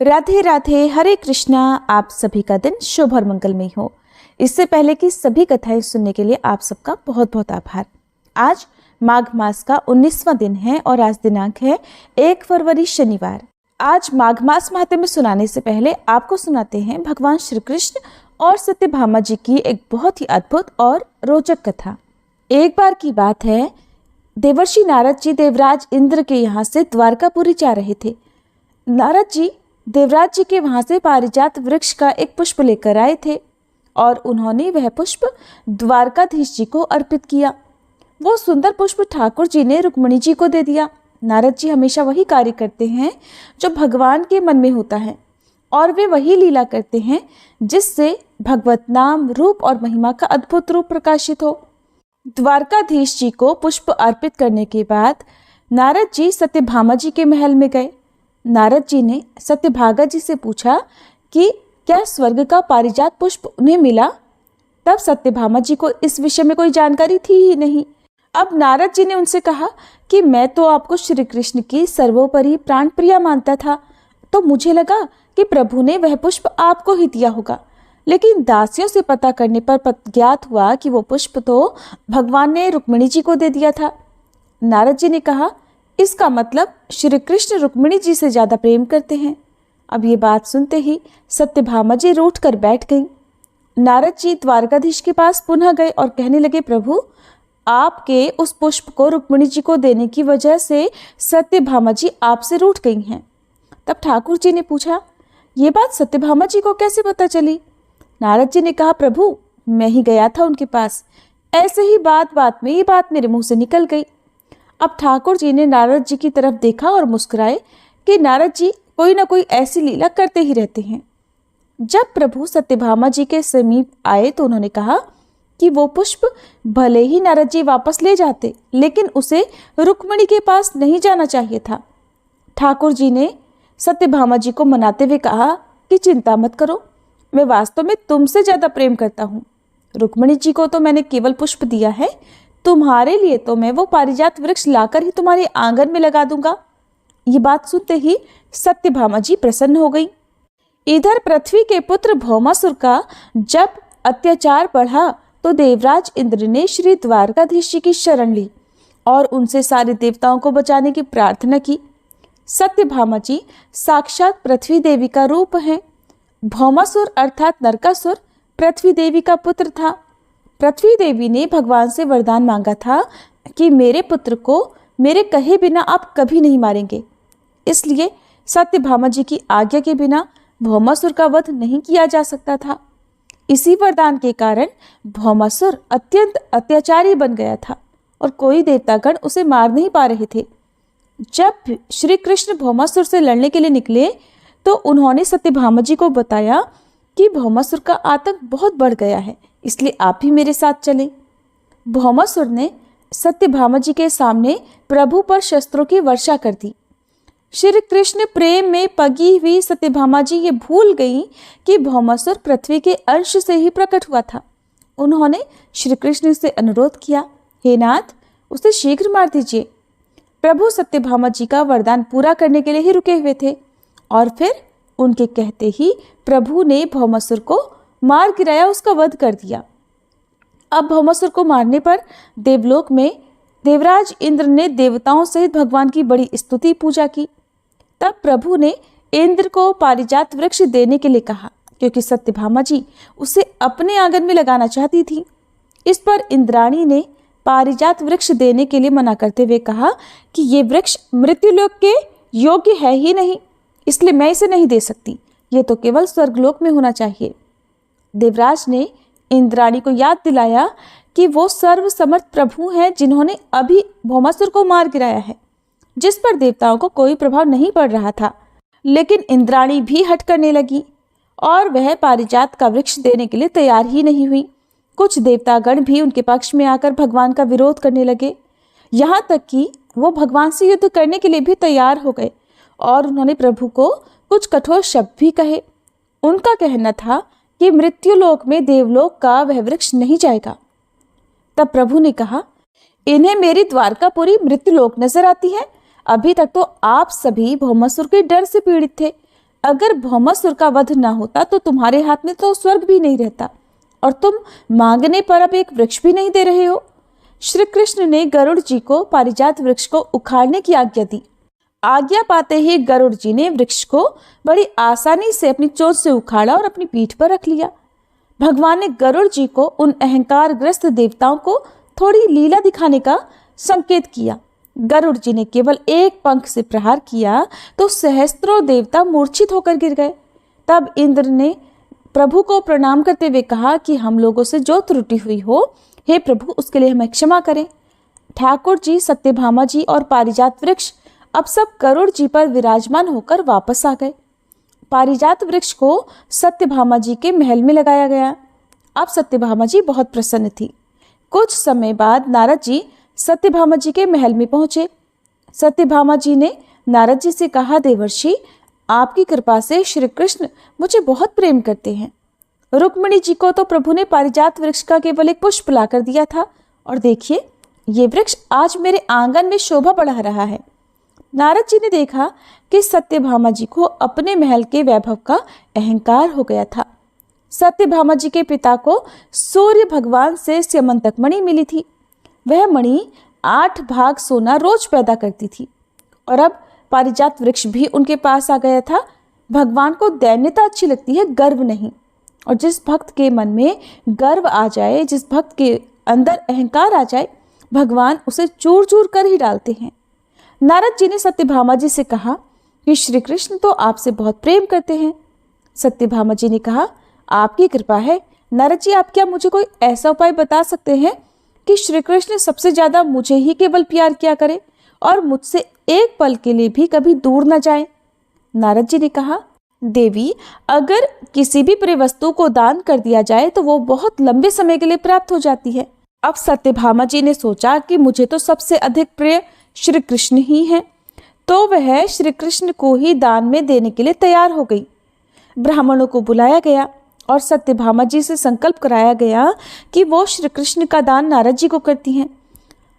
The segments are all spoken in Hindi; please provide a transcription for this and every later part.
राधे राधे, हरे कृष्णा। आप सभी का दिन शुभ और मंगलमय हो। इससे पहले कि सभी कथाएं सुनने के लिए आप सबका बहुत बहुत आभार। आज माघ मास का 19वां दिन है और आज दिनांक है 1 फरवरी शनिवार। आज माघ मास महात्म्य सुनाने से पहले आपको सुनाते हैं भगवान श्री कृष्ण और सत्यभामा जी की एक बहुत ही अद्भुत और रोचक कथा। एक बार की बात है, देवर्षि नारद जी देवराज इंद्र के यहाँ से द्वारकापुरी जा रहे थे। नारद जी देवराज जी के वहां से पारिजात वृक्ष का एक पुष्प लेकर आए थे और उन्होंने वह पुष्प द्वारकाधीश जी को अर्पित किया। वो सुंदर पुष्प ठाकुर जी ने रुक्मिणी जी को दे दिया। नारद जी हमेशा वही कार्य करते हैं जो भगवान के मन में होता है और वे वही लीला करते हैं जिससे भगवत नाम, रूप और महिमा का अद्भुत रूप प्रकाशित हो। द्वारकाधीश जी को पुष्प अर्पित करने के बाद नारद जी सत्यभामा जी के महल में गए। नारद जी ने सत्यभागा जी से पूछा कि क्या स्वर्ग का पारिजात पुष्प उन्हें मिला। तब सत्यभामा जी को इस विषय में कोई जानकारी थी ही नहीं। अब नारद जी ने उनसे कहा कि मैं तो आपको श्री कृष्ण की सर्वोपरि प्राण प्रिया मानता था, तो मुझे लगा कि प्रभु ने वह पुष्प आपको ही दिया होगा, लेकिन दासियों से पता करने पर ज्ञात हुआ कि वो पुष्प तो भगवान ने रुक्मिणी जी को दे दिया था। नारद जी ने कहा, इसका मतलब श्री कृष्ण रुक्मिणी जी से ज्यादा प्रेम करते हैं। अब ये बात सुनते ही सत्यभामा जी रूठ कर बैठ गईं। नारद जी द्वारकाधीश के पास पुनः गए और कहने लगे, प्रभु आपके उस पुष्प को रुक्मिणी जी को देने की वजह से सत्यभामा जी आपसे रूठ गई हैं। तब ठाकुर जी ने पूछा, ये बात सत्यभामा जी को कैसे पता चली। नारद जी ने कहा, प्रभु मैं ही गया था उनके पास, ऐसे ही बात बात में ये बात मेरे मुंह से निकल गई। अब ठाकुर जी ने नारद जी की तरफ देखा और मुस्कुराए कि नारद जी कोई ना कोई ऐसी लीला करते ही रहते हैं। जब प्रभु सत्यभामा जी के समीप आए तो उन्होंने कहा कि वो पुष्प भले ही नारद जी वापस ले जाते, लेकिन उसे रुक्मिणी के पास नहीं जाना चाहिए था। ठाकुर जी ने सत्यभामा जी को मनाते हुए कहा कि चिंता मत करो, मैं वास्तव में तुमसे ज्यादा प्रेम करता हूँ। रुक्मिणी जी को तो मैंने केवल पुष्प दिया है, तुम्हारे लिए तो मैं वो पारिजात वृक्ष लाकर ही तुम्हारे आंगन में लगा दूंगा। ये बात सुनते ही सत्यभामा जी प्रसन्न हो गई। इधर पृथ्वी के पुत्र भौमासुर का जब अत्याचार बढ़ा तो देवराज इंद्र ने श्री द्वारकाधीश जी की शरण ली और उनसे सारे देवताओं को बचाने की प्रार्थना की। सत्यभामा जी साक्षात पृथ्वी देवी का रूप है। भौमासुर अर्थात नरकासुर पृथ्वी देवी का पुत्र था। पृथ्वी देवी ने भगवान से वरदान मांगा था कि मेरे पुत्र को मेरे कहे बिना आप कभी नहीं मारेंगे। इसलिए सत्यभामा जी की आज्ञा के बिना भौमासुर का वध नहीं किया जा सकता था। इसी वरदान के कारण भौमासुर अत्यंत अत्याचारी बन गया था और कोई देवतागण उसे मार नहीं पा रहे थे। जब श्री कृष्ण भौमासुर से लड़ने के लिए निकले तो उन्होंने सत्यभामा जी को बताया कि भौमासुर का आतंक बहुत बढ़ गया है, इसलिए आप भी मेरे साथ चलें। भौमासुर ने सत्यभामा जी के सामने प्रभु पर शस्त्रों की वर्षा कर दी। श्री कृष्ण प्रेम में पगी हुई सत्यभामा जी ये भूल गईं कि भौमासुर पृथ्वी के अंश से ही प्रकट हुआ था। उन्होंने श्री कृष्ण से अनुरोध किया, हे नाथ उसे शीघ्र मार दीजिए। प्रभु सत्यभामा जी का वरदान पूरा करने के लिए ही रुके हुए थे और फिर उनके कहते ही प्रभु ने भौमासुर को मार गिराया, उसका वध कर दिया। अब भौमासुर को मारने पर देवलोक में देवराज इंद्र ने देवताओं सहित भगवान की बड़ी स्तुति पूजा की। तब प्रभु ने इंद्र को पारिजात वृक्ष देने के लिए कहा, क्योंकि सत्यभामा जी उसे अपने आंगन में लगाना चाहती थी। इस पर इंद्राणी ने पारिजात वृक्ष देने के लिए मना करते हुए कहा कि ये वृक्ष मृत्युलोक के योग्य है ही नहीं, इसलिए मैं इसे नहीं दे सकती, ये तो केवल स्वर्गलोक में होना चाहिए। देवराज ने इंद्राणी को याद दिलाया कि वो सर्वसमर्थ प्रभु हैं जिन्होंने अभी भौमासुर को मार गिराया है, जिस पर देवताओं को कोई प्रभाव नहीं पड़ रहा था। लेकिन इंद्राणी भी हट करने लगी और वह पारिजात का वृक्ष देने के लिए तैयार ही नहीं हुई। कुछ देवतागण भी उनके पक्ष में आकर भगवान का विरोध करने लगे, यहाँ तक कि वो भगवान से युद्ध करने के लिए भी तैयार हो गए और उन्होंने प्रभु को कुछ कठोर शब्द भी कहे। उनका कहना था कि मृत्युलोक में देवलोक का वह वृक्ष नहीं जाएगा। तब प्रभु ने कहा, इन्हें मेरी द्वारकापुरी मृत्युलोक नजर आती है। अभी तक तो आप सभी भौमासुर के डर से पीड़ित थे, अगर भौमासुर का वध ना होता तो तुम्हारे हाथ में तो स्वर्ग भी नहीं रहता, और तुम मांगने पर अब एक वृक्ष भी नहीं दे रहे हो। श्री कृष्ण ने गरुड़ जी को पारिजात वृक्ष को उखाड़ने की आज्ञा दी। आज्ञा पाते ही गरुड़ जी ने वृक्ष को बड़ी आसानी से अपनी चोंच से उखाड़ा और अपनी पीठ पर रख लिया। भगवान ने गरुड़ जी को उन अहंकारग्रस्त देवताओं को थोड़ी लीला दिखाने का संकेत किया। गरुड़ जी ने केवल एक पंख से प्रहार किया तो सहस्त्रों देवता मूर्छित होकर गिर गए। तब इंद्र ने प्रभु को प्रणाम करते हुए कहा कि हम लोगों से जो त्रुटि हुई हो, हे प्रभु, उसके लिए हमें क्षमा करें। ठाकुर जी, सत्यभामा जी और पारिजात वृक्ष अब सब गरुड़ जी पर विराजमान होकर वापस आ गए। पारिजात वृक्ष को सत्यभामा जी के महल में लगाया गया। अब सत्यभामा जी बहुत प्रसन्न थी। कुछ समय बाद नारद जी सत्यभामा जी के महल में पहुंचे। सत्यभामा जी ने नारद जी से कहा, देवर्षि, आपकी कृपा से श्री कृष्ण मुझे बहुत प्रेम करते हैं। रुक्मिणी जी को तो प्रभु ने पारिजात वृक्ष का केवल एक पुष्प लाकर दिया था, और देखिए ये वृक्ष आज मेरे आंगन में शोभा बढ़ा रहा है। नारद जी ने देखा कि सत्यभामा जी को अपने महल के वैभव का अहंकार हो गया था। सत्यभामा जी के पिता को सूर्य भगवान से स्यमंतक मणि मिली थी। वह मणि 8 भाग सोना रोज पैदा करती थी, और अब पारिजात वृक्ष भी उनके पास आ गया था। भगवान को दैन्यता अच्छी लगती है, गर्व नहीं। और जिस भक्त के मन में गर्व आ जाए, जिस भक्त के अंदर अहंकार आ जाए, भगवान उसे चूर चूर कर ही डालते हैं। नारद जी ने सत्यभामा जी से कहा कि श्री कृष्ण तो आपसे बहुत प्रेम करते हैं। सत्यभामा जी ने कहा, आपकी कृपा है नारद जी, आप क्या मुझे कोई ऐसा उपाय बता सकते हैं कि श्री कृष्ण सबसे ज्यादा मुझे ही केवल प्यार किया करे और मुझसे एक पल के लिए भी कभी दूर न जाए। नारद जी ने कहा, देवी, अगर किसी भी प्रिय वस्तु को दान कर दिया जाए तो वो बहुत लंबे समय के लिए प्राप्त हो जाती है। अब सत्यभामा जी ने सोचा कि मुझे तो सबसे अधिक प्रिय श्री कृष्ण ही हैं, तो वह श्री कृष्ण को ही दान में देने के लिए तैयार हो गई। ब्राह्मणों को बुलाया गया और सत्यभामा जी से संकल्प कराया गया कि वो श्री कृष्ण का दान नारद जी को करती हैं।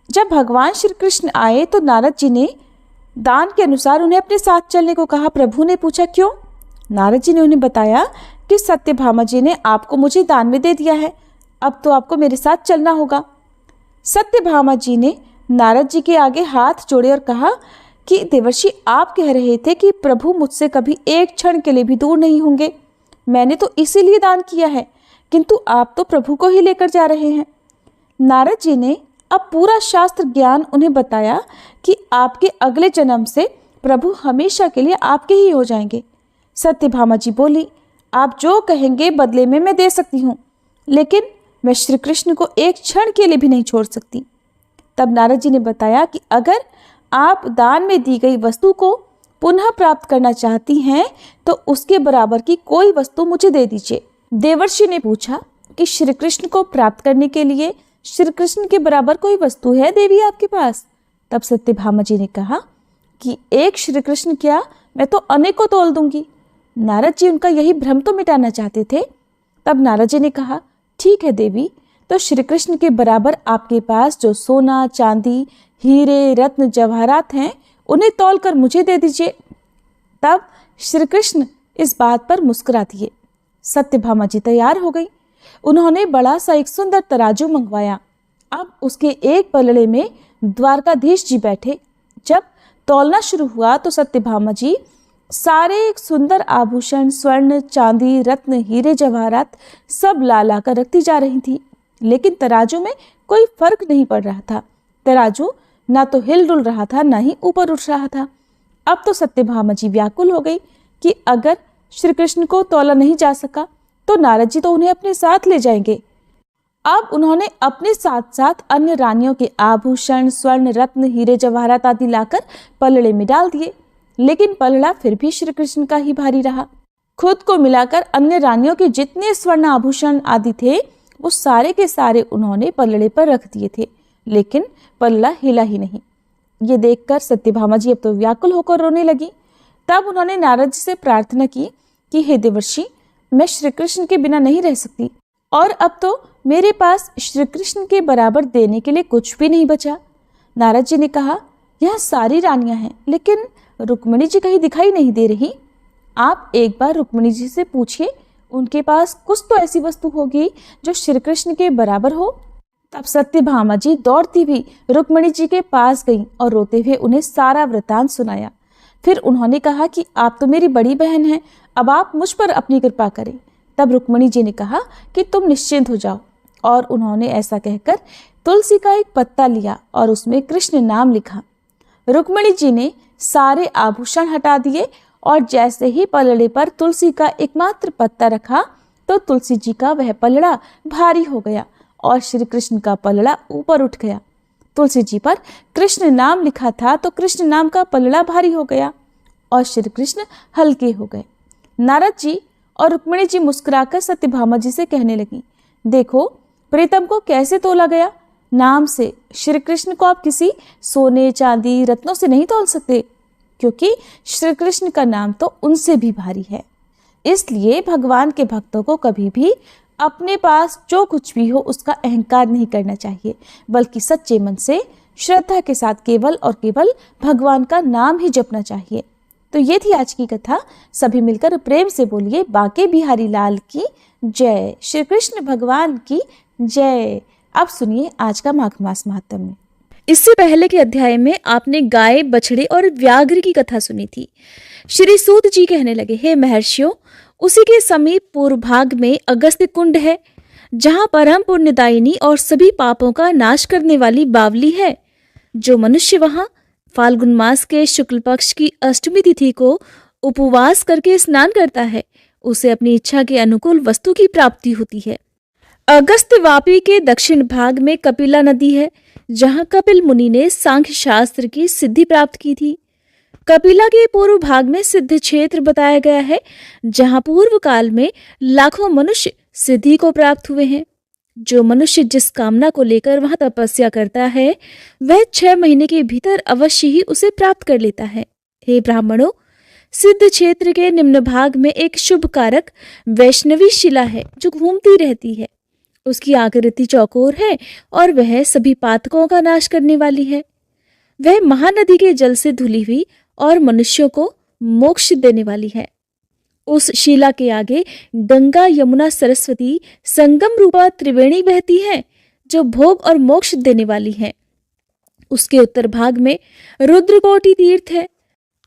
जब भगवान श्री कृष्ण आए तो नारद जी ने दान के अनुसार उन्हें अपने साथ चलने को कहा। प्रभु ने पूछा, क्यों? नारद जी ने उन्हें बताया कि सत्यभामा जी ने आपको मुझे दान में दे दिया है, अब तो आपको मेरे साथ चलना होगा। सत्यभामा जी ने नारद जी के आगे हाथ जोड़े और कहा कि देवर्षि, आप कह रहे थे कि प्रभु मुझसे कभी एक क्षण के लिए भी दूर नहीं होंगे। मैंने तो इसीलिए दान किया है, किंतु आप तो प्रभु को ही लेकर जा रहे हैं। नारद जी ने अब पूरा शास्त्र ज्ञान उन्हें बताया कि आपके अगले जन्म से प्रभु हमेशा के लिए आपके ही हो जाएंगे। सत्यभामा जी बोली, आप जो कहेंगे बदले में मैं दे सकती हूँ, लेकिन मैं श्री कृष्ण को एक क्षण के लिए भी नहीं छोड़ सकती। तब नारद जी ने बताया कि अगर आप दान में दी गई वस्तु को पुनः प्राप्त करना चाहती हैं तो उसके बराबर की कोई वस्तु मुझे दे दीजिए। देवर्षि ने पूछा कि श्री कृष्ण को प्राप्त करने के लिए श्री कृष्ण के बराबर कोई वस्तु है देवी आपके पास? तब सत्यभामा जी ने कहा कि एक श्री कृष्ण क्या, मैं तो अनेकों तोल दूंगी। नारद जी उनका यही भ्रम तो मिटाना चाहते थे। तब नारद जी ने कहा, ठीक है देवी, तो श्री कृष्ण के बराबर आपके पास जो सोना, चांदी, हीरे, रत्न, जवाहरात हैं, उन्हें तौलकर मुझे दे दीजिए। तब श्री कृष्ण इस बात पर मुस्कुरा दिए। सत्यभामा जी तैयार हो गई। उन्होंने बड़ा सा एक सुंदर तराजू मंगवाया। अब उसके एक पलड़े में द्वारकाधीश जी बैठे। जब तौलना शुरू हुआ तो सत्यभामा जी सारे एक सुंदर आभूषण, स्वर्ण, चांदी, रत्न, हीरे, जवाहरात सब ला ला कर रखती जा रही थी, लेकिन तराजू में कोई फर्क नहीं पड़ रहा था। तराजू ना तो हिल डुल रहा था, ना ही ऊपर उठ रहा था। अब तो सत्यभामा जी व्याकुल हो गई कि अगर श्री कृष्ण को तौला नहीं जा सका तो नारद जी तो उन्हें अपने साथ ले जाएंगे। अब उन्होंने अपने साथ साथ अन्य रानियों के आभूषण, स्वर्ण, रत्न, हीरे, जवाहरात आदि लाकर पलड़े में डाल दिए, लेकिन पलड़ा फिर भी श्री कृष्ण का ही भारी रहा। खुद को मिलाकर अन्य रानियों के जितने स्वर्ण आभूषण आदि थे वो सारे के सारे उन्होंने पलड़े पर रख दिए थे, लेकिन पलड़ा हिला ही नहीं। ये देखकर सत्यभामा जी अब तो व्याकुल होकर रोने लगी। तब उन्होंने नारद जी से प्रार्थना की कि हे देवर्षि, मैं श्री कृष्ण के बिना नहीं रह सकती, और अब तो मेरे पास श्री कृष्ण के बराबर देने के लिए कुछ भी नहीं बचा। नारद जी ने कहा, यह सारी रानियां हैं, लेकिन रुक्मिणी जी कहीं दिखाई नहीं दे रही। आप एक बार रुक्मिणी जी से पूछिए, उनके पास कुछ तो ऐसी वस्तु होगी जो श्री कृष्ण के बराबर हो। तब सत्यभामा जी दौड़ती हुई रुक्मिणी जी के पास गईं और रोते हुए उन्हें सारा वृतांत सुनाया। फिर उन्होंने कहा कि आप तो मेरी बड़ी बहन हैं, अब आप मुझ पर अपनी कृपा करें। तब रुक्मिणी जी ने कहा कि तुम निश्चिंत हो जाओ, और उन्होंने ऐसा कहकर तुलसी का एक पत्ता लिया और उसमें कृष्ण नाम लिखा। रुक्मिणी जी ने सारे आभूषण हटा दिए और जैसे ही पलड़े पर तुलसी का एकमात्र पत्ता रखा तो तुलसी जी का वह पलड़ा भारी हो गया और श्री कृष्ण का पलड़ा ऊपर उठ गया। तुलसी जी पर कृष्ण नाम लिखा था तो कृष्ण नाम का पलड़ा भारी हो गया और श्री कृष्ण हल्के हो गए। नारद जी और रुक्मिणी जी मुस्कुराकर सत्यभामा जी से कहने लगी, देखो प्रीतम को कैसे तोला गया। नाम से श्री कृष्ण को आप किसी सोने चांदी रत्नों से नहीं तोल सकते, क्योंकि श्री कृष्ण का नाम तो उनसे भी भारी है। इसलिए भगवान के भक्तों को कभी भी अपने पास जो कुछ भी हो उसका अहंकार नहीं करना चाहिए, बल्कि सच्चे मन से श्रद्धा के साथ केवल और केवल भगवान का नाम ही जपना चाहिए। तो ये थी आज की कथा। सभी मिलकर प्रेम से बोलिए बांके बिहारी लाल की जय, श्री कृष्ण भगवान की जय। अब सुनिए आज का माघ मास महात्म्य। इससे पहले के अध्याय में आपने गाय, बछड़े और व्याघ्र की कथा सुनी थी। श्री सूत जी कहने लगे, हे महर्षियों, उसी के समीप पूर्व भाग में अगस्त्य कुंड है, जहाँ परम पुण्यदायिनी और सभी पापों का नाश करने वाली बावली है। जो मनुष्य वहाँ फाल्गुन मास के शुक्ल पक्ष की अष्टमी तिथि को उपवास करके स्नान करता है, उसे अपनी इच्छा के अनुकूल वस्तु की प्राप्ति होती है। अगस्त्य वापी के दक्षिण भाग में कपिला नदी है, जहाँ कपिल मुनि ने सांख्य शास्त्र की सिद्धि प्राप्त की थी। कपिला के पूर्व भाग में सिद्ध क्षेत्र बताया गया है, जहाँ पूर्व काल में लाखों मनुष्य सिद्धि को प्राप्त हुए हैं। जो मनुष्य जिस कामना को लेकर वहां तपस्या करता है, वह 6 महीने के भीतर अवश्य ही उसे प्राप्त कर लेता है। हे ब्राह्मणों, सिद्ध क्षेत्र के निम्न भाग में एक शुभ कारक वैष्णवी शिला है, जो घूमती रहती है। उसकी आकृति चौकोर है और वह सभी पातकों का नाश करने वाली है। वह महानदी के जल से धुली हुई और मनुष्यों को मोक्ष देने वाली है। उस शिला के आगे गंगा, यमुना, सरस्वती संगम रूपा त्रिवेणी बहती है, जो भोग और मोक्ष देने वाली है। उसके उत्तर भाग में रुद्रकोटि तीर्थ है,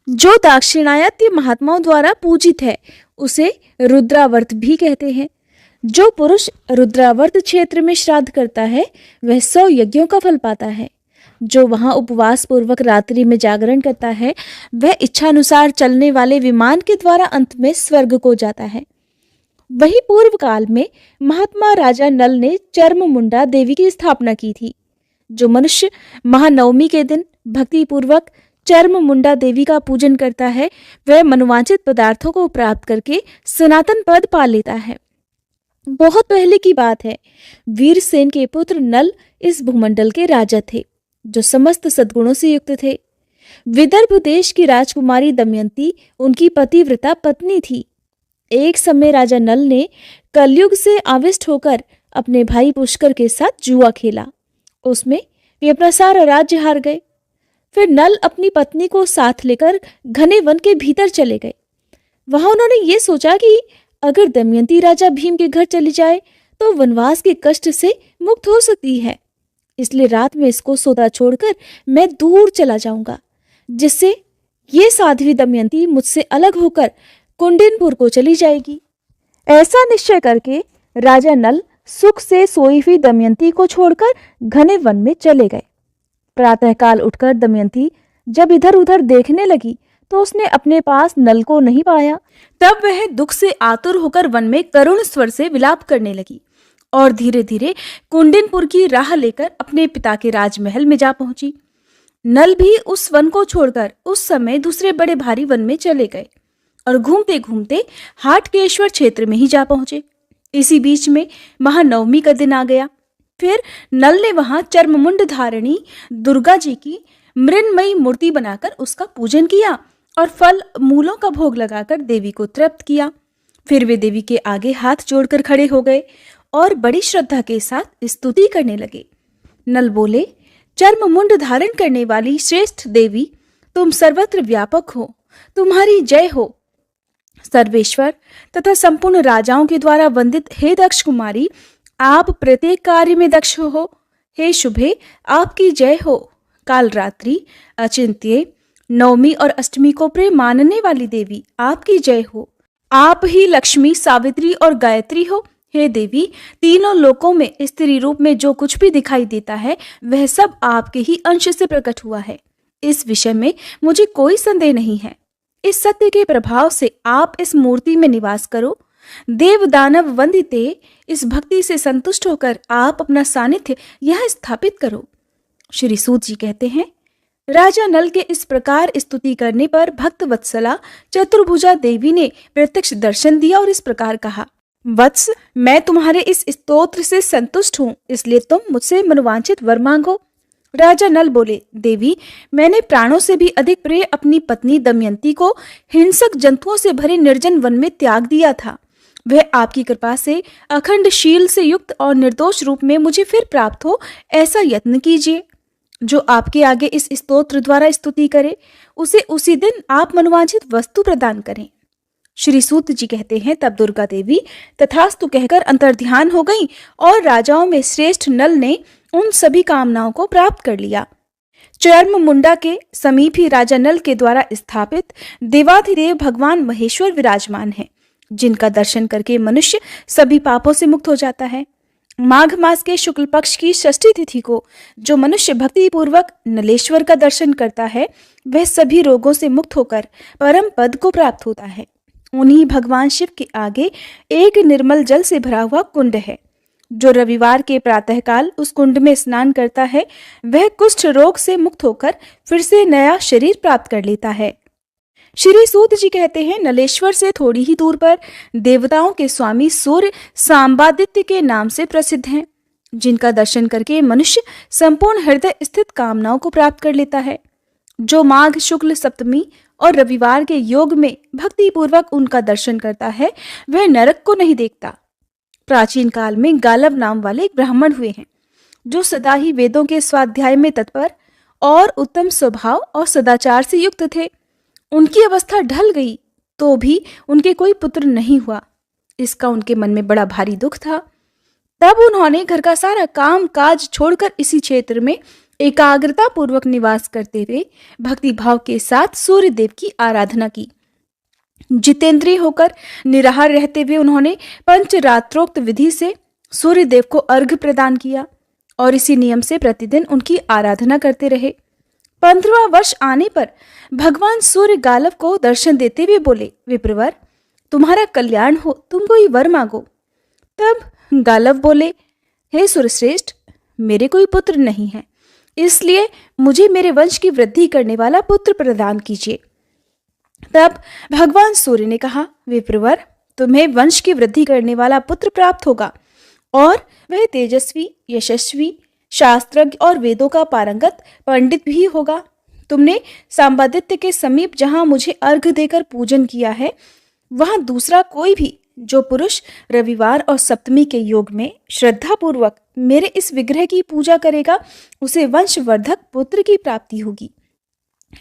जो दाक्षिणात्य महात्माओं द्वारा पूजित है। उसे रुद्रावर्त भी कहते हैं। जो पुरुष रुद्रावर्त क्षेत्र में श्राद्ध करता है, वह 100 यज्ञों का फल पाता है। जो वहां उपवास पूर्वक रात्रि में जागरण करता है, वह इच्छानुसार चलने वाले विमान के द्वारा अंत में स्वर्ग को जाता है। वही पूर्व काल में महात्मा राजा नल ने चर्ममुंडा देवी की स्थापना की थी। जो मनुष्य महानवमी के दिन भक्ति पूर्वक चर्ममुंडा देवी का पूजन करता है, वह मनोवांछित पदार्थों को प्राप्त करके सनातन पद पा लेता है। बहुत पहले की बात है, वीरसेन के पुत्र नल इस भूमंडल के राजा थे, जो समस्त सद्गुणों से युक्त थे। विदर्भ देश की राजकुमारी दमयंती उनकी पतिव्रता पत्नी थी। एक समय राजा नल ने कलयुग से आविष्ट होकर अपने भाई पुष्कर के साथ जुआ खेला। उसमें वे अपना सारा राज्य हार गए। फिर नल अपनी पत्नी को साथ लेकर घने वन के भीतर चले गए। वहां उन्होंने ये सोचा कि अगर दमयंती राजा भीम के घर चली जाए तो वनवास के कष्ट से मुक्त हो सकती है। इसलिए रात में इसको सोता छोड़कर मैं दूर चला जाऊंगा, जिससे ये साध्वी दमयंती मुझसे अलग होकर कुंडिनपुर को चली जाएगी। ऐसा निश्चय करके राजा नल सुख से सोई हुई दमयंती को छोड़कर घने वन में चले गए। प्रातःकाल उठकर दमयंती जब इधर उधर देखने लगी तो उसने अपने पास नल को नहीं पाया। तब वह दुख से आतुर होकर वन में करुण स्वर से विलाप करने लगी और धीरे धीरे कुंडिनपुर की राह लेकर अपने पिता के राजमहल में जा पहुंची। नल भी उस वन को छोड़कर उस समय दूसरे बड़े भारी वन में चले गए और घूमते घूमते हाटकेश्वर क्षेत्र में ही जा पहुंचे। इसी बीच में महानवमी का दिन आ गया। फिर नल ने वहां चर्ममुंड धारिणी दुर्गा जी की मृन्मयी मूर्ति बनाकर उसका पूजन किया और फल मूलों का भोग लगाकर देवी को तृप्त किया। फिर वे देवी के आगे हाथ जोड़कर खड़े हो गए और बड़ी श्रद्धा के साथ स्तुति करने लगे। नल बोले, चर्ममुंड धारण करने वाली श्रेष्ठ देवी, तुम सर्वत्र व्यापक हो, तुम्हारी जय हो। सर्वेश्वर तथा संपूर्ण राजाओं के द्वारा वंदित हे दक्ष कुमारी, आप प्रत्येक कार्य में दक्ष हो। हे शुभे, आपकी जय हो। काल रात्रि, अचिंत्य, नवमी और अष्टमी को प्रेम मानने वाली देवी, आपकी जय हो। आप ही लक्ष्मी, सावित्री और गायत्री हो। हे देवी, तीनों लोकों में स्त्री रूप में जो कुछ भी दिखाई देता है वह सब आपके ही अंश से प्रकट हुआ है। इस विषय में मुझे कोई संदेह नहीं है। इस सत्य के प्रभाव से आप इस मूर्ति में निवास करो। देव दानव वंदिते, इस भक्ति से संतुष्ट होकर आप अपना सानिध्य यह स्थापित करो। श्री सूत जी कहते हैं, राजा नल के इस प्रकार स्तुति करने पर भक्त वत्सला चतुर्भुजा देवी ने प्रत्यक्ष दर्शन दिया और इस प्रकार कहा, वत्स, मैं तुम्हारे इस स्तोत्र से संतुष्ट हूँ, इसलिए तुम मुझसे मनोवांछित वर मांगो। राजा नल बोले, देवी, मैंने प्राणों से भी अधिक प्रिय अपनी पत्नी दमयंती को हिंसक जंतुओं से भरे निर्जन वन में त्याग दिया था। वह आपकी कृपा से अखंड शील से युक्त और निर्दोष रूप में मुझे फिर प्राप्त हो, ऐसा यत्न कीजिए। जो आपके आगे इस स्तोत्र द्वारा स्तुति करे उसे उसी दिन आप मनोवांछित वस्तु प्रदान करें। श्री सूत जी कहते हैं, तब दुर्गा देवी तथास्तु कहकर अंतर्ध्यान हो गई और राजाओं में श्रेष्ठ नल ने उन सभी कामनाओं को प्राप्त कर लिया। चर्म मुंडा के समीप ही राजा नल के द्वारा स्थापित देवाधिदेव भगवान महेश्वर विराजमान है, जिनका दर्शन करके मनुष्य सभी पापों से मुक्त हो जाता है। माघ मास के शुक्ल पक्ष की षष्ठी तिथि को जो मनुष्य भक्ति पूर्वक नलेश्वर का दर्शन करता है वह सभी रोगों से मुक्त होकर परम पद को प्राप्त होता है। उन्हीं भगवान शिव के आगे एक निर्मल जल से भरा हुआ कुंड है। जो रविवार के प्रातःकाल उस कुंड में स्नान करता है वह कुष्ठ रोग से मुक्त होकर फिर से नया शरीर प्राप्त कर लेता है। श्री सूत जी कहते हैं, नलेश्वर से थोड़ी ही दूर पर देवताओं के स्वामी सूर्य सांबादित्य के नाम से प्रसिद्ध हैं, जिनका दर्शन करके मनुष्य संपूर्ण हृदय स्थित कामनाओं को प्राप्त कर लेता है। जो माघ शुक्ल सप्तमी और रविवार के योग में भक्ति पूर्वक उनका दर्शन करता है वह नरक को नहीं देखता। प्राचीन काल में गालव नाम वाले एक ब्राह्मण हुए हैं, जो सदा ही वेदों के स्वाध्याय में तत्पर और उत्तम स्वभाव और सदाचार से युक्त थे। उनकी अवस्था ढल गई तो भी उनके कोई पुत्र नहीं हुआ। इसका उनके मन में बड़ा भारी दुख था। तब उन्होंने घर का सारा काम काज छोड़कर इसी क्षेत्र में एकाग्रता पूर्वक निवास करते हुए भक्ति भाव के साथ सूर्य देव की आराधना की। जितेंद्रिय होकर निराहार रहते हुए उन्होंने पंचरात्रोक्त विधि से सूर्य देव को अर्घ्य प्रदान किया और इसी नियम से प्रतिदिन उनकी आराधना करते रहे। 15वां वर्ष आने पर भगवान सूर्य गालव को दर्शन देते हुए बोले, विप्रवर, तुम्हारा कल्याण हो, तुम कोई वर मांगो। तब गालव बोले, हे सूर्यश्रेष्ठ, मेरे कोई पुत्र नहीं है, इसलिए मुझे मेरे वंश की वृद्धि करने वाला पुत्र प्रदान कीजिए। तब भगवान सूर्य ने कहा, विप्रवर, तुम्हें वंश की वृद्धि करने वाला पुत्र प्राप्त होगा और वह तेजस्वी, यशस्वी, शास्त्रज्ञ और वेदों का पारंगत पंडित भी होगा। तुमने सांबादित्य के समीप जहां मुझे अर्घ्य देकर पूजन किया है वहां दूसरा कोई भी जो पुरुष रविवार और सप्तमी के योग में श्रद्धा पूर्वक मेरे इस विग्रह की पूजा करेगा उसे वंशवर्धक पुत्र की प्राप्ति होगी।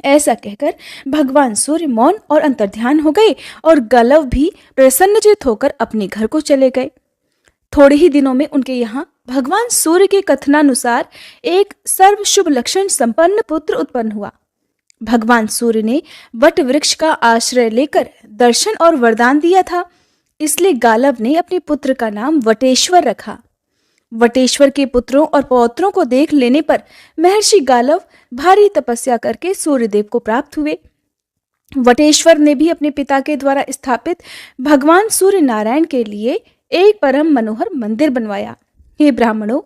ऐसा कहकर भगवान सूर्य मौन और अंतर्ध्यान हो गए और गालव भी प्रसन्नचित होकर अपने घर को चले गए। थोड़े ही दिनों में उनके यहाँ भगवान सूर्य के कथनानुसार एक सर्व शुभ लक्षण संपन्न पुत्र उत्पन्न हुआ। भगवान सूर्य ने वट वृक्ष का आश्रय लेकर दर्शन और वरदान दिया था, इसलिए गालव ने अपने पुत्र का नाम वटेश्वर रखा। वटेश्वर के पुत्रों और पौत्रों को देख लेने पर महर्षि गालव भारी तपस्या करके सूर्यदेव को प्राप्त हुए। वटेश्वर ने भी अपने पिता के द्वारा स्थापित भगवान सूर्य नारायण के लिए एक परम मनोहर मंदिर बनवाया। हे ब्राह्मणों,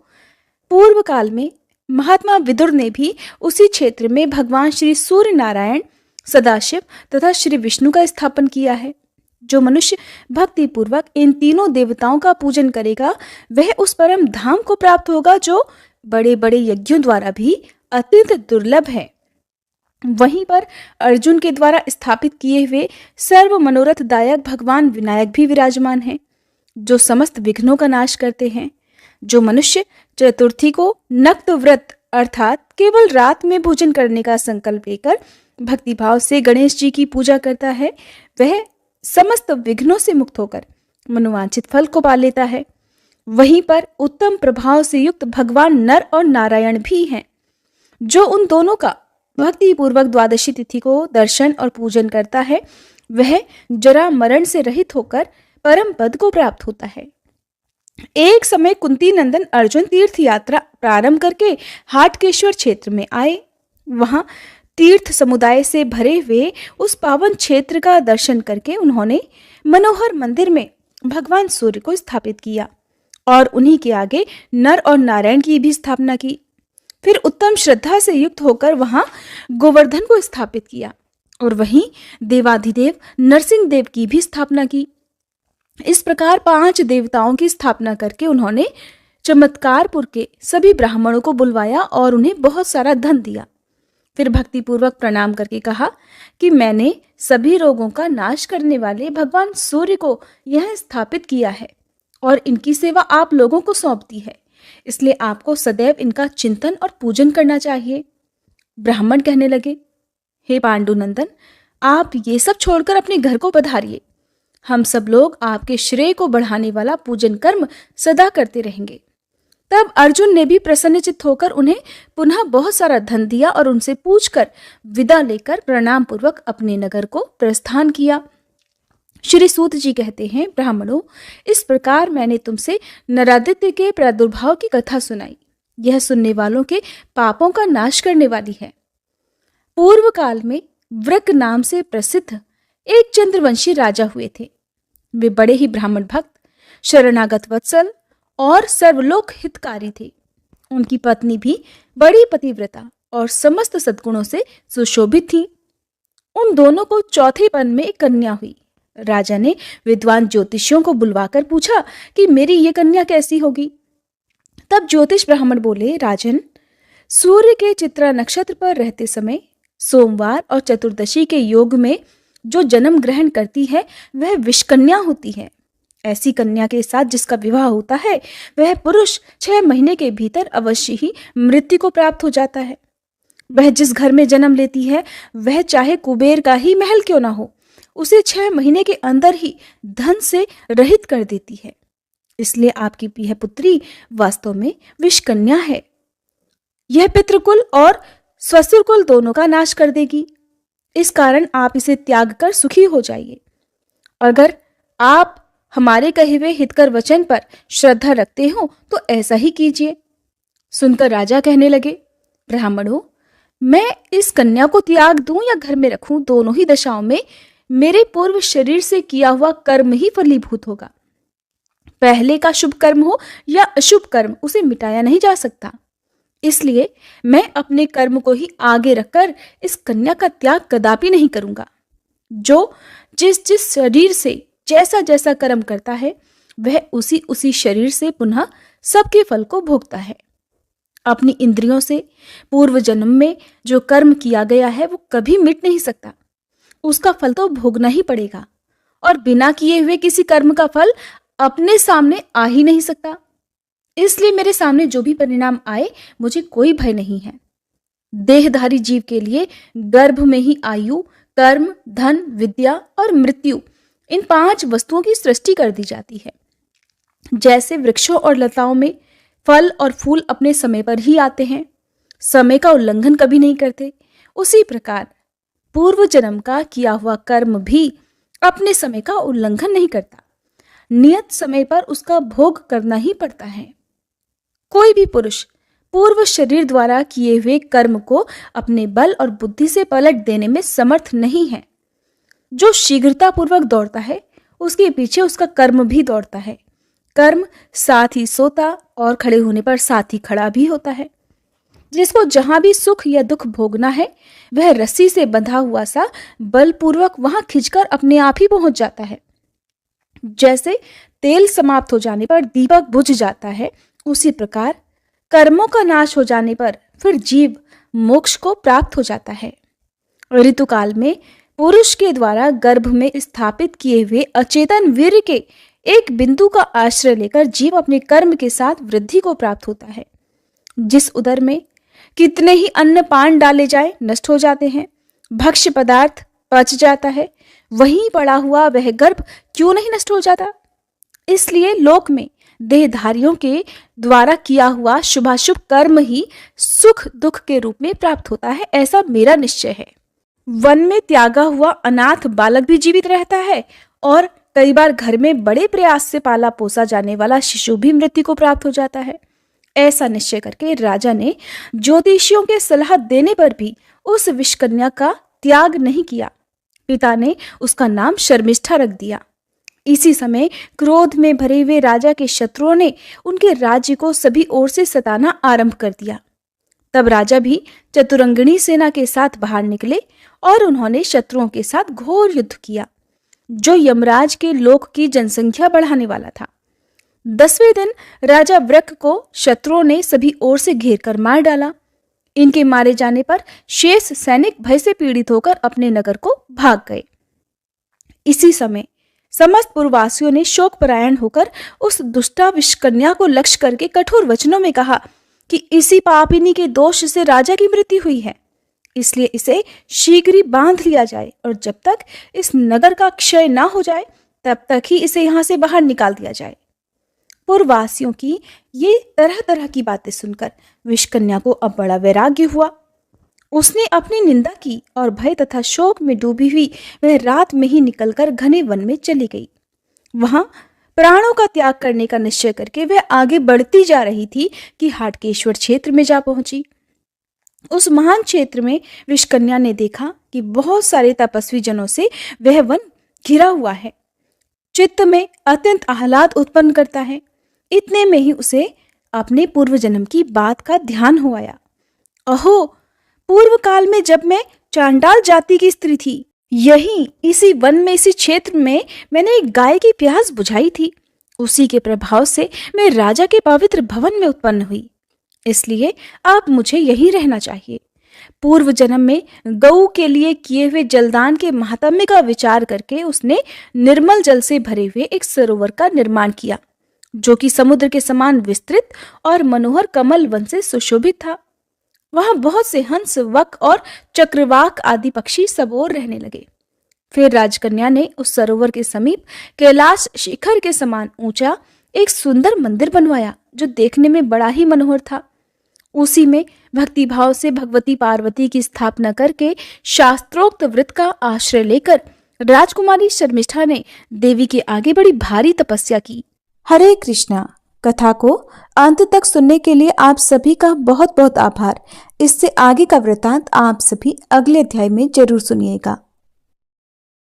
पूर्व काल में महात्मा विदुर ने भी उसी क्षेत्र में भगवान श्री सूर्य नारायण, सदाशिव तथा श्री विष्णु का स्थापन किया है। जो मनुष्य भक्ति पूर्वक इन तीनों देवताओं का पूजन करेगा वह उस परम धाम को प्राप्त होगा जो बड़े बड़े यज्ञों द्वारा भी अत्यंत दुर्लभ है। वहीं पर अर्जुन के द्वारा स्थापित किए हुए सर्व मनोरथदायक भगवान विनायक भी विराजमान हैं, जो समस्त विघ्नों का नाश करते हैं। जो मनुष्य चतुर्थी को नक्त व्रत अर्थात केवल रात में भोजन करने का संकल्प लेकर भक्तिभाव से गणेश जी की पूजा करता है वह समस्त विघ्नों से मुक्त होकर मनोवांछित फल को पा लेता है। वहीं पर उत्तम प्रभाव से युक्त भगवान नर और नारायण भी हैं। जो उन दोनों का भक्ति पूर्वक द्वादशी तिथि को दर्शन और पूजन करता है, वह जरा मरण से रहित होकर परम पद को प्राप्त होता है। एक समय कुंती नंदन अर्जुन तीर्थ यात्रा प्रारंभ करके हाटकेश्वर क्षेत्र में आए। वहां तीर्थ समुदाय से भरे हुए उस पावन क्षेत्र का दर्शन करके उन्होंने मनोहर मंदिर में भगवान सूर्य को स्थापित किया और उन्हीं के आगे नर और नारायण की भी स्थापना की। फिर उत्तम श्रद्धा से युक्त होकर वहां गोवर्धन को स्थापित किया और वहीं देवाधिदेव नरसिंह देव की भी स्थापना की। इस प्रकार 5 देवताओं की स्थापना करके उन्होंने चमत्कारपुर के सभी ब्राह्मणों को बुलवाया और उन्हें बहुत सारा धन दिया। फिर भक्तिपूर्वक प्रणाम करके कहा कि मैंने सभी रोगों का नाश करने वाले भगवान सूर्य को यह स्थापित किया है और इनकी सेवा आप लोगों को सौंप दी है, इसलिए आपको सदैव इनका चिंतन और पूजन करना चाहिए। ब्राह्मण कहने लगे, हे पांडुनंदन, आप ये सब छोड़कर अपने घर को पधारिए। हम सब लोग आपके श्रेय को बढ़ाने वाला पूजन कर्म सदा करते रहेंगे। तब अर्जुन ने भी प्रसन्नचित्त होकर उन्हें पुनः बहुत सारा धन दिया और उनसे पूछकर विदा लेकर प्रणाम पूर्वक अपने नगर को प्रस्थान किया। श्री सूत जी कहते हैं, ब्राह्मणों, इस प्रकार मैंने तुमसे नरादित्य के प्रादुर्भाव की कथा सुनाई। यह सुनने वालों के पापों का नाश करने वाली है। पूर्व काल में वृक नाम से प्रसिद्ध एक चंद्रवंशी राजा हुए थे। वे बड़े ही ब्राह्मण भक्त, शरणागत वत्सल और सर्वलोक हितकारी थे। उनकी पत्नी भी बड़ी पतिव्रता और समस्त सद्गुणों से सुशोभित थी। उन दोनों को चौथे पन में एक कन्या हुई। राजा ने विद्वान ज्योतिषियों को बुलवाकर पूछा कि मेरी ये कन्या कैसी होगी। तब ज्योतिष ब्राह्मण बोले, राजन, सूर्य के चित्रा नक्षत्र पर रहते समय सोमवार और चतुर्दशी के योग में जो जन्म ग्रहण करती है वह विषकन्या होती है। ऐसी कन्या के साथ जिसका विवाह होता है वह पुरुष 6 महीने के भीतर अवश्य ही मृत्यु को प्राप्त हो जाता है। वह जिस घर में जन्म लेती है वह चाहे कुबेर का ही महल क्यों ना हो, उसे 6 महीने के अंदर ही धन से रहित कर देती है। इसलिए आपकी यह पुत्री वास्तव में विषकन्या है। यह पितृकुल और स्वसुरकुल दोनों का नाश कर देगी। इस कारण आप इसे त्याग कर सुखी हो जाइए। अगर आप हमारे कहे हुए हितकर वचन पर श्रद्धा रखते हो तो ऐसा ही कीजिए। सुनकर राजा कहने लगे, ब्राह्मणों, मैं इस कन्या को त्याग दूं या घर में रखूं, दोनों ही दशाओं में मेरे पूर्व शरीर से किया हुआ कर्म ही फलीभूत होगा। पहले का शुभ कर्म हो या अशुभ कर्म, उसे मिटाया नहीं जा सकता। इसलिए मैं अपने कर्म को ही आगे रखकर इस कन्या का त्याग कदापि नहीं करूंगा। जो जिस जिस शरीर से जैसा जैसा कर्म करता है वह उसी उसी शरीर से पुनः सबके फल को भोगता है। अपनी इंद्रियों से पूर्व जन्म में जो कर्म किया गया है वो कभी मिट नहीं सकता। उसका फल तो भोगना ही पड़ेगा और बिना किए हुए किसी कर्म का फल अपने सामने आ ही नहीं सकता। इसलिए मेरे सामने जो भी परिणाम आए मुझे कोई भय नहीं है। देहधारी जीव के लिए गर्भ में ही आयु, कर्म, धन, विद्या और मृत्यु, इन 5 वस्तुओं की सृष्टि कर दी जाती है। जैसे वृक्षों और लताओं में फल और फूल अपने समय पर ही आते हैं, समय का उल्लंघन कभी नहीं करते, उसी प्रकार पूर्व जन्म का किया हुआ कर्म भी अपने समय का उल्लंघन नहीं करता। नियत समय पर उसका भोग करना ही पड़ता है। कोई भी पुरुष पूर्व शरीर द्वारा किए हुए कर्म को अपने बल और बुद्धि से पलट देने में समर्थ नहीं है। जो शीघ्रता पूर्वक दौड़ता है उसके पीछे उसका कर्म भी दौड़ता है। कर्म साथ ही सोता और खड़े होने पर साथ ही खड़ा भी होता है। जिसको जहां भी सुख या दुख भोगना है वह रस्सी से बंधा हुआ सा बलपूर्वक वहां खिंचकर अपने आप ही पहुंच जाता है। जैसे तेल समाप्त हो जाने पर दीपक बुझ जाता है, उसी प्रकार कर्मों का नाश हो जाने पर फिर जीव मोक्ष को प्राप्त हो जाता है। ऋतुकाल में पुरुष के द्वारा गर्भ में स्थापित किए हुए अचेतन वीर्य के एक बिंदु का आश्रय लेकर जीव अपने कर्म के साथ वृद्धि को प्राप्त होता है। जिस उदर में कितने ही अन्न पान डाले जाए नष्ट हो जाते हैं, भक्ष्य पदार्थ पच जाता है, वहीं पड़ा हुआ वह गर्भ क्यों नहीं नष्ट हो जाता? इसलिए लोक में देहधारियों के द्वारा किया हुआ शुभाशुभ कर्म ही सुख दुख के रूप में प्राप्त होता है, ऐसा मेरा निश्चय है। वन में त्यागा हुआ अनाथ बालक भी जीवित रहता है और कई बार घर में बड़े प्रयास से पाला पोसा जाने वाला शिशु भी मृत्यु को प्राप्त हो जाता है। ऐसा निश्चय करके राजा ने ज्योतिषियों के सलाह देने पर भी उस विषकन्या का त्याग नहीं किया। पिता ने उसका नाम शर्मिष्ठा रख दिया। इसी समय क्रोध में भरे हुए राजा के शत्रुओं ने उनके राज्य को सभी ओर से सताना आरंभ कर दिया। तब राजा भी चतुरंगिणी सेना के साथ बाहर निकले और उन्होंने शत्रुओं के साथ घोर युद्ध किया, जो यमराज के लोक की जनसंख्या बढ़ाने वाला था। 10वें दिन राजा वृक को शत्रुओं ने सभी ओर से घेर कर मार डाला। इनके मारे जाने पर शेष सैनिक भय से पीड़ित होकर अपने नगर को भाग गए। इसी समय समस्त पुरवासियों ने शोकपरायण होकर उस दुष्टा विषकन्या को लक्ष्य करके कठोर वचनों में कहा कि इसी पापिनी के दोष से राजा की मृत्यु हुई है, इसलिए इसे शीघ्र ही बांध लिया जाए और जब तक इस नगर का क्षय ना हो जाए तब तक ही इसे यहाँ से बाहर निकाल दिया जाए। पुरवासियों की ये तरह तरह की बातें सुनकर विषकन्या को अब बड़ा वैराग्य हुआ। उसने अपनी निंदा की और भय तथा शोक में डूबी हुई वह रात में ही निकलकर घने वन में चली गई। वहां प्राणों का त्याग करने का निश्चय करके वह आगे बढ़ती जा रही थी कि हाटकेश्वर क्षेत्र में जा पहुंची। उस महान क्षेत्र में विषकन्या ने देखा कि बहुत सारे तपस्वी जनों से वह वन घिरा हुआ है। चित्त में अत्यंत आह्लाद उत्पन्न करता है। इतने में ही उसे अपने पूर्व जन्म की बात का ध्यान हो आया। अहो, पूर्व काल में जब मैं चांडाल जाति की स्त्री थी, यही इसी वन में, इसी क्षेत्र में मैंने एक गाय की प्यास बुझाई थी। उसी के प्रभाव से मैं राजा के पवित्र भवन में उत्पन्न हुई, इसलिए अब मुझे यहीं रहना चाहिए। पूर्व जन्म में गऊ के लिए किए हुए जलदान के महात्म्य का विचार करके उसने निर्मल जल से भरे हुए एक सरोवर का निर्माण किया, जो कि समुद्र के समान विस्तृत और मनोहर कमल वन से सुशोभित था। वहां बहुत से हंस, वक और चक्रवाक आदि पक्षी सब ओर रहने लगे। फिर राजकन्या ने उस सरोवर के समीप कैलाश शिखर के समान ऊंचा एक सुंदर मंदिर बनवाया, जो देखने में बड़ा ही मनोहर था। उसी में भक्तिभाव से भगवती पार्वती की स्थापना करके शास्त्रोक्त व्रत का आश्रय लेकर राजकुमारी शर्मिष्ठा ने देवी के आगे बड़ी भारी तपस्या की। हरे कृष्णा। कथा को अंत तक सुनने के लिए आप सभी का बहुत बहुत आभार। इससे आगे का वृतांत आप सभी अगले अध्याय में जरूर सुनिएगा।